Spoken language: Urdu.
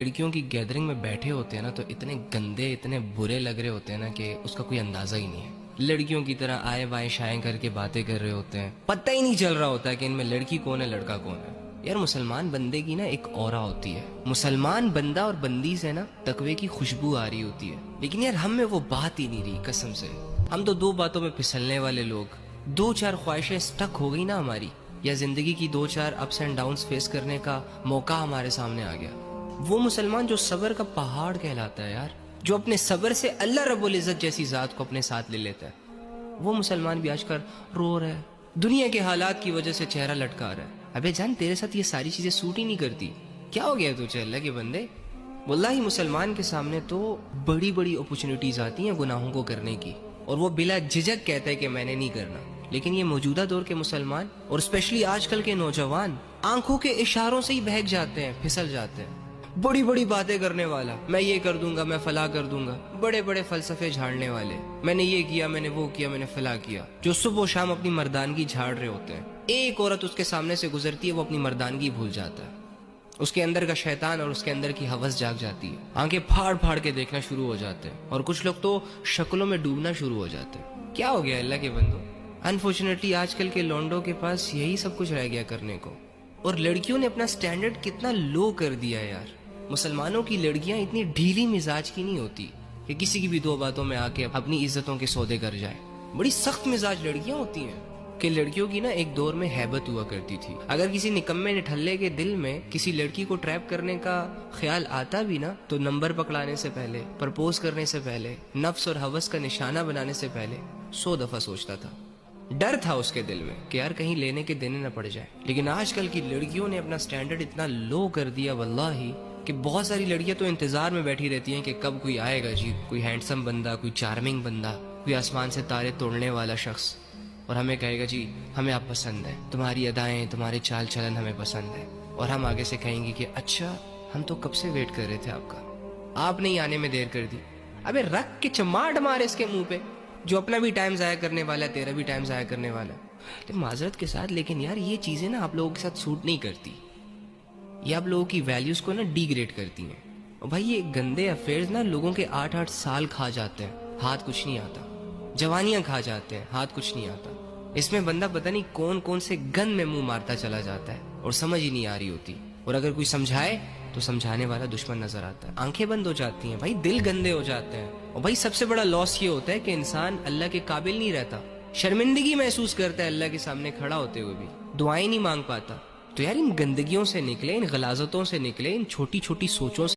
لڑکیوں کی گیدرنگ میں بیٹھے ہوتے ہیں نا تو اتنے گندے اتنے برے لگ رہے ہوتے ہیں نا کہ اس کا کوئی اندازہ ہی نہیں ہے. لڑکیوں کی طرح آئے بائیں شائیں کر کے باتیں کر رہے ہوتے ہیں. پتہ ہی نہیں چل رہا ہوتا ہے کہ ان میں لڑکی کون ہے لڑکا کون ہے. یار مسلمان بندے کی نا ایک اورا ہوتی ہے. مسلمان بندہ اور بندی سے نا تقوی کی خوشبو آ رہی ہوتی ہے. لیکن یار ہم میں وہ بات ہی نہیں رہی قسم سے. ہم تو دو باتوں میں پھسلنے والے لوگ. دو چار خواہشیں سٹک ہو گئی نا ہماری, یا زندگی کی دو چار اپس اینڈ ڈاؤنز فیس کرنے کا موقع ہمارے سامنے آ گیا. وہ مسلمان جو صبر کا پہاڑ کہلاتا ہے یار, جو اپنے صبر سے اللہ رب العزت جیسی ذات کو اپنے ساتھ لے لیتا ہے, وہ مسلمان بھی آج کل رو رہا ہے. دنیا کے حالات کی وجہ سے چہرہ لٹکا رہا ہے. ابے جان تیرے ساتھ یہ ساری چیزیں سوٹ ہی نہیں کرتی. کیا ہو گیا تجھے اللہ کے بندے؟ واللہ مسلمان کے سامنے تو بڑی بڑی اپرچونٹیز آتی ہیں گناہوں کو کرنے کی, اور وہ بلا جھجک کہتا ہے کہ میں نے نہیں کرنا. لیکن یہ موجودہ دور کے مسلمان اور اسپیشلی آج کل کے نوجوان آنکھوں کے اشاروں سے ہی بہک جاتے ہیں, پھسل جاتے ہیں. بڑی بڑی باتیں کرنے والا, میں یہ کر دوں گا, میں فلاں کر دوں گا. بڑے بڑے فلسفے جھاڑنے والے, میں نے یہ کیا, میں نے وہ کیا, میں نے فلاں کیا, جو صبح و شام اپنی مردانگی جھاڑ رہے ہوتے ہیں. ایک عورت اس کے سامنے سے گزرتی ہے, وہ اپنی مردانگی بھول جاتا ہے. اس کے اندر کا شیطان اور اس کے اندر کی ہوس جاگ جاتی ہے. آنکھیں پھاڑ پھاڑ کے دیکھنا شروع ہو جاتے ہیں, اور کچھ لوگ تو شکلوں میں ڈوبنا شروع ہو جاتے ہیں. کیا ہو گیا اللہ کے بندو؟ انفارچونیٹلی آج کل کے لونڈوں کے پاس یہی سب کچھ رہ گیا کرنے کو. اور لڑکیوں نے اپنا سٹینڈرڈ کتنا لو کر دیا ہے یار. مسلمانوں کی لڑکیاں اتنی ڈھیلی مزاج کی نہیں ہوتی کہ کسی کی بھی دو باتوں میں آ کے اپنی عزتوں کے سودے کر جائے. بڑی سخت مزاج لڑکیاں ہوتی ہیں کہ لڑکیوں کی نا ایک دور میں ہیبت ہوا کرتی تھی. اگر کسی نکمے نٹھلے کے دل میں کسی لڑکی کو ٹریپ کرنے کا خیال آتا بھی نا, تو نمبر پکڑانے سے پہلے, پرپوز کرنے سے پہلے, نفس اور ہوس کا نشانہ بنانے سے پہلے 100 دفعہ سوچتا تھا. ڈر تھا اس کے دل میں کہ یار کہیں لینے کے دینے نہ پڑ جائے. لیکن آج کل کی لڑکیوں نے اپنا سٹینڈرڈ اتنا لو کر دیا واللہ کہ بہت ساری لڑکیاں تو انتظار میں بیٹھی رہتی ہیں کہ کب کوئی آئے گا جی, کوئی ہینڈسم بندہ, کوئی چارمنگ بندہ, کوئی آسمان سے تارے توڑنے والا شخص, اور ہمیں کہے گا جی ہمیں آپ پسند ہیں, تمہاری ادائیں, تمہارے چال چلن ہمیں پسند ہے. اور ہم آگے سے کہیں گے کہ اچھا ہم تو کب سے ویٹ کر رہے تھے آپ کا, آپ نہیں آنے میں دیر کر دی. ابے رکھ کے چماٹ مارے اس کے منہ پہ, جو اپنا بھی ٹائم ضائع کرنے والا ہے, تیرا بھی ٹائم ضائع کرنے والا ہے. معذرت کے ساتھ, لیکن یار یہ چیزیں نا آپ لوگوں کے ساتھ سوٹ نہیں کرتی. یہ آپ لوگوں کی ویلیوز کو نا ڈی گریڈ کرتی ہیں. اور بھائی یہ گندے افیئرز نا لوگوں کے 8-8 سال کھا جاتے ہیں, ہاتھ کچھ نہیں آتا. جوانیاں کھا جاتے ہیں, ہاتھ کچھ نہیں آتا. اس میں بندہ پتہ نہیں کون کون سے گند میں منہ مارتا چلا جاتا ہے, اور سمجھ ہی نہیں آ رہی ہوتی. اور اگر کوئی سمجھائے تو سمجھانے والا دشمن نظر آتا ہے. آنکھیں بند ہو جاتی ہیں بھائی, دل گندے ہو جاتے ہیں. اور بھائی سب سے بڑا لاس یہ ہوتا ہے کہ انسان اللہ کے قابل نہیں رہتا, شرمندگی محسوس کرتا ہے اللہ کے سامنے کھڑا ہوتے ہوئے بھی, دعائیں نہیں مانگ پاتا. تو یار ان گندگیوں سے نکلے, ان غلاظتوں سے نکلے, ان چھوٹی چھوٹی سوچوں سے